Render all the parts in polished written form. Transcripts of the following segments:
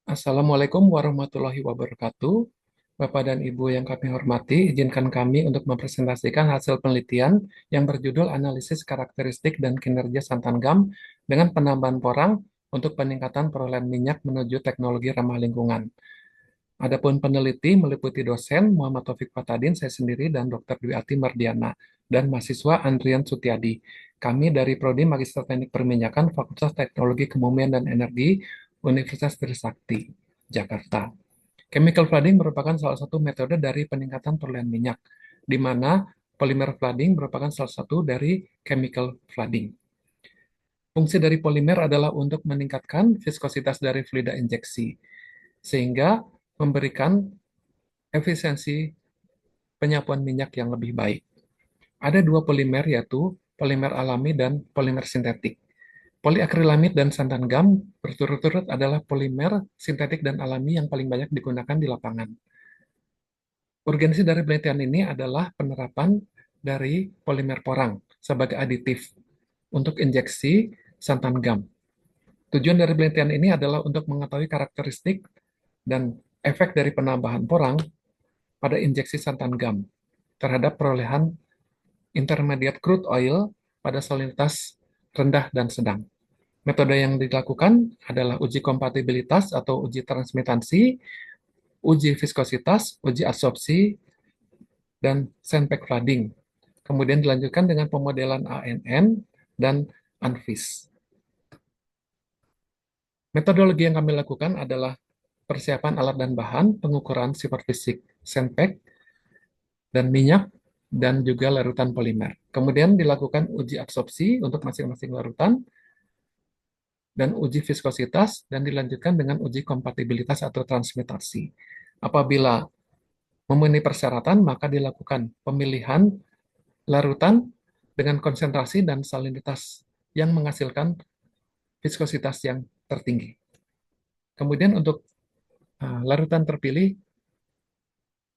Assalamualaikum warahmatullahi wabarakatuh. Bapak dan Ibu yang kami hormati, izinkan kami untuk mempresentasikan hasil penelitian yang berjudul Analisis Karakteristik dan Kinerja Santan GAM dengan penambahan porang untuk peningkatan perolehan minyak menuju teknologi ramah lingkungan. Adapun peneliti meliputi dosen Muhammad Taufik Fatadin, saya sendiri, dan Dr. Dwi Ati Mardiana, dan mahasiswa Andrian Sutiadi. Kami dari Prodi Magister Teknik Perminyakan, Fakultas Teknologi Kebumian dan Energi, Universitas Trisakti, Jakarta. Chemical flooding merupakan salah satu metode dari peningkatan perolehan minyak, di mana polymer flooding merupakan salah satu dari chemical flooding. Fungsi dari polimer adalah untuk meningkatkan viskositas dari fluida injeksi, sehingga memberikan efisiensi penyapuan minyak yang lebih baik. Ada dua polimer, yaitu polimer alami dan polimer sintetik. Poliakrilamid dan santan GAM berturut-turut adalah polimer sintetik dan alami yang paling banyak digunakan di lapangan. Urgensi dari penelitian ini adalah penerapan dari polimer porang sebagai aditif untuk injeksi santan GAM. Tujuan dari penelitian ini adalah untuk mengetahui karakteristik dan efek dari penambahan porang pada injeksi santan GAM terhadap perolehan intermediate crude oil pada salinitas rendah dan sedang. Metode yang dilakukan adalah uji kompatibilitas atau uji transmitansi, uji viskositas, uji adsorpsi, dan sandbag flooding. Kemudian dilanjutkan dengan pemodelan ANN dan ANFIS. Metodologi yang kami lakukan adalah persiapan alat dan bahan, pengukuran sifat fisik sandbag dan minyak, dan juga larutan polimer. Kemudian dilakukan uji absorpsi untuk masing-masing larutan, dan uji viskositas, dan dilanjutkan dengan uji kompatibilitas atau transmitasi. Apabila memenuhi persyaratan, maka dilakukan pemilihan larutan dengan konsentrasi dan salinitas yang menghasilkan viskositas yang tertinggi. Kemudian untuk larutan terpilih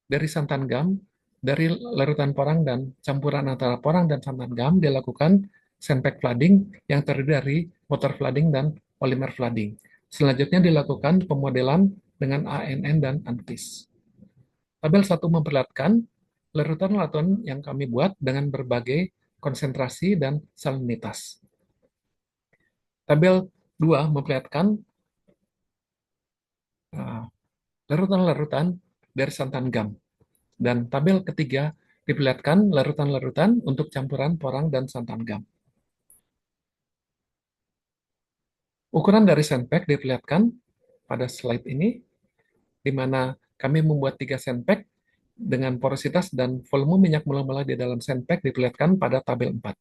dari santan GAM, dari larutan porang dan campuran antara porang dan santan GAM dilakukan sandbag flooding yang terdiri dari water flooding dan polymer flooding. Selanjutnya dilakukan pemodelan dengan ANN dan ANFIS. Tabel 1 memperlihatkan larutan-larutan yang kami buat dengan berbagai konsentrasi dan salinitas. Tabel 2 memperlihatkan larutan-larutan dari santan GAM. Dan tabel ketiga diperlihatkan larutan-larutan untuk campuran porang dan santan GAM. Ukuran dari sandbag diperlihatkan pada slide ini, di mana kami membuat 3 sandbag dengan porositas dan volume minyak mula-mula di dalam sandbag diperlihatkan pada tabel 4.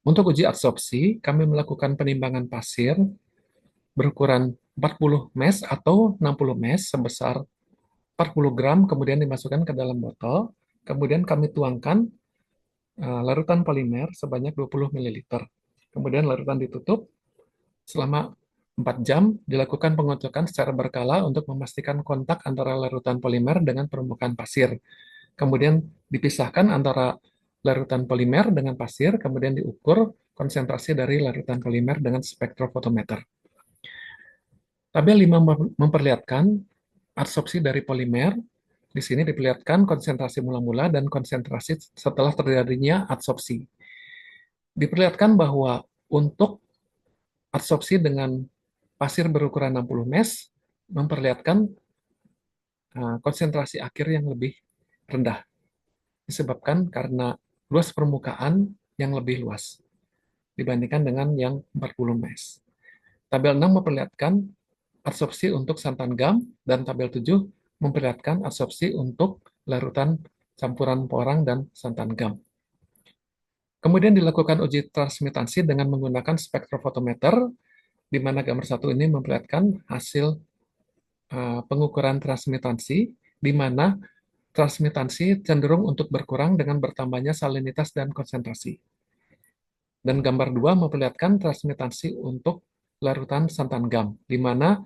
Untuk uji adsorpsi, kami melakukan penimbangan pasir berukuran 40 mesh atau 60 mesh sebesar 40 gram, kemudian dimasukkan ke dalam botol, kemudian kami tuangkan larutan polimer sebanyak 20 ml. Kemudian larutan ditutup selama 4 jam, dilakukan pengocokan secara berkala untuk memastikan kontak antara larutan polimer dengan permukaan pasir. Kemudian dipisahkan antara larutan polimer dengan pasir, kemudian diukur konsentrasi dari larutan polimer dengan spektrofotometer. Tabel 5 memperlihatkan adsorpsi dari polimer. Di sini diperlihatkan konsentrasi mula-mula dan konsentrasi setelah terjadinya adsorpsi. Diperlihatkan bahwa untuk adsorpsi dengan pasir berukuran 60 mesh memperlihatkan konsentrasi akhir yang lebih rendah, disebabkan karena luas permukaan yang lebih luas dibandingkan dengan yang 40 mesh. Tabel 6 memperlihatkan adsorpsi untuk santan GAM, dan tabel 7 memperlihatkan adsorpsi untuk larutan campuran porang dan santan GAM. Kemudian dilakukan uji transmitansi dengan menggunakan spektrofotometer, di mana gambar 1 ini memperlihatkan hasil pengukuran transmitansi, di mana transmitansi cenderung untuk berkurang dengan bertambahnya salinitas dan konsentrasi. Dan gambar 2 memperlihatkan transmitansi untuk larutan santan GAM, di mana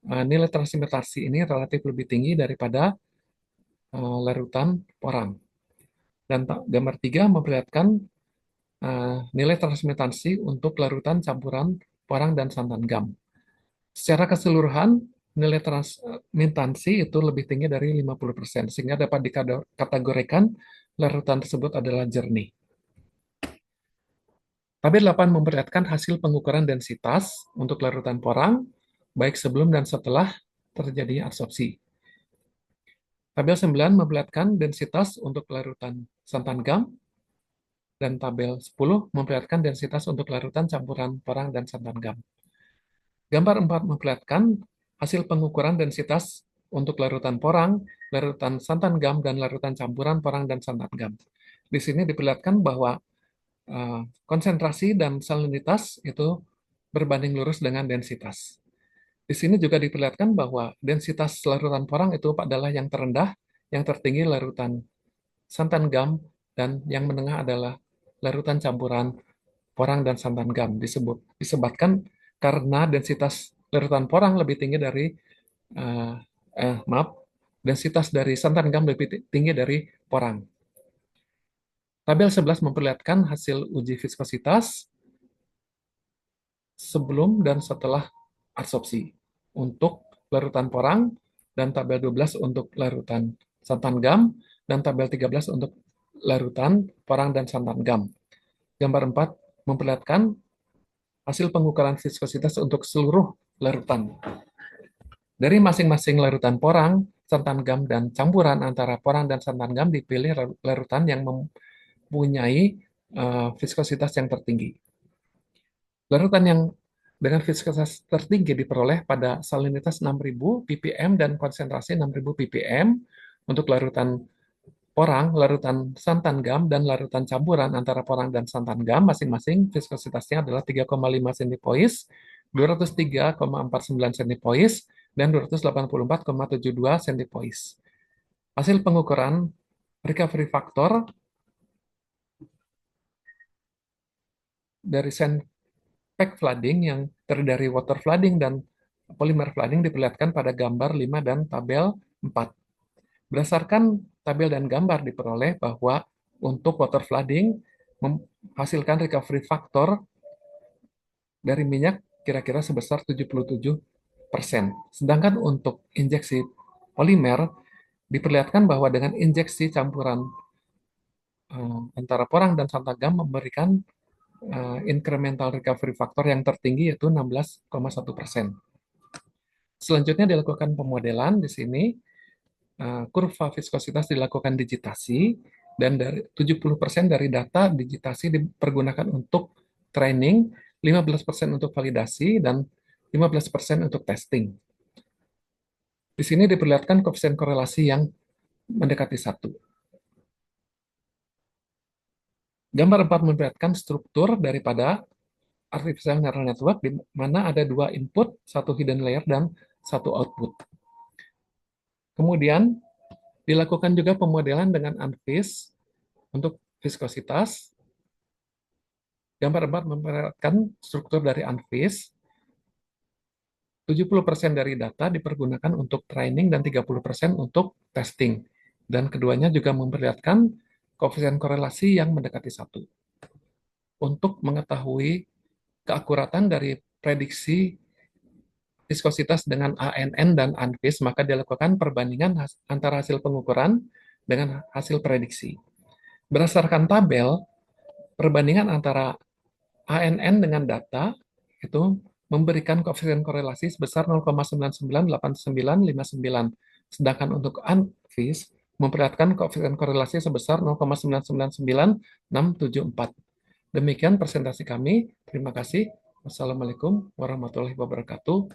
nilai transmitasi ini relatif lebih tinggi daripada larutan porang. Dan gambar 3 memperlihatkan nilai transmitasi untuk larutan campuran porang dan santan GAM. Secara keseluruhan, nilai transmintansi itu lebih tinggi dari 50%, sehingga dapat dikategorikan larutan tersebut adalah jernih. Tabel 8 memperlihatkan hasil pengukuran densitas untuk larutan porang, baik sebelum dan setelah terjadinya absorpsi. Tabel 9 memperlihatkan densitas untuk larutan santan gam, dan tabel 10 memperlihatkan densitas untuk larutan campuran porang dan santan gam. Gambar 4 memperlihatkan hasil pengukuran densitas untuk larutan porang, larutan santan gam, dan larutan campuran porang dan santan gam. Di sini diperlihatkan bahwa konsentrasi dan salinitas itu berbanding lurus dengan densitas. Di sini juga diperlihatkan bahwa densitas larutan porang itu adalah yang terendah, yang tertinggi larutan santan gam, dan yang menengah adalah larutan campuran porang dan santan gam. Disebabkan karena densitas larutan porang lebih tinggi dari uh, maaf, densitas dari santan gam lebih tinggi dari porang. Tabel 11 memperlihatkan hasil uji viskositas sebelum dan setelah absorpsi untuk larutan porang, dan tabel 12 untuk larutan santan gam, dan tabel 13 untuk larutan porang dan santan gam. Gambar 4 memperlihatkan hasil pengukuran viskositas untuk seluruh larutan. Dari masing-masing larutan porang, santan gam, dan campuran antara porang dan santan gam dipilih larutan yang mempunyai viskositas yang tertinggi. Larutan yang dengan viskositas tertinggi diperoleh pada salinitas 6.000 ppm dan konsentrasi 6.000 ppm untuk larutan porang, larutan santan gam, dan larutan campuran antara porang dan santan gam. Masing-masing viskositasnya adalah 3,5 centipoise, 203,49 centipoise, dan 284,72 centipoise. Hasil pengukuran recovery factor dari sandpack flooding yang terdiri dari water flooding dan polymer flooding diperlihatkan pada gambar 5 dan tabel 4. Berdasarkan tabel dan gambar diperoleh bahwa untuk water flooding menghasilkan recovery factor dari minyak kira-kira sebesar 77%. Sedangkan untuk injeksi polimer diperlihatkan bahwa dengan injeksi campuran antara porang dan santagam memberikan incremental recovery factor yang tertinggi yaitu 16,1%. Selanjutnya dilakukan pemodelan di sini. Kurva viskositas dilakukan digitasi, dan dari 70% dari data digitasi dipergunakan untuk training, 15% untuk validasi, dan 15% untuk testing. Di sini diperlihatkan koefisien korelasi yang mendekati 1. Gambar 4 memperlihatkan struktur daripada artificial neural network di mana ada 2 input, 1 hidden layer, dan 1 output. Kemudian dilakukan juga pemodelan dengan UNFIS untuk viskositas. Gambar 4 memperlihatkan struktur dari UNFIS. 70% dari data dipergunakan untuk training dan 30% untuk testing. Dan keduanya juga memperlihatkan koefisien korelasi yang mendekati 1. Untuk mengetahui keakuratan dari prediksi viskositas dengan ANN dan UNFIS, maka dilakukan perbandingan antara hasil pengukuran dengan hasil prediksi. Berdasarkan tabel, perbandingan antara ANN dengan data itu memberikan koefisien korelasi sebesar 0,998959. Sedangkan untuk UNFIS memperlihatkan koefisien korelasi sebesar 0,9999674. Demikian presentasi kami. Terima kasih. Wassalamualaikum warahmatullahi wabarakatuh.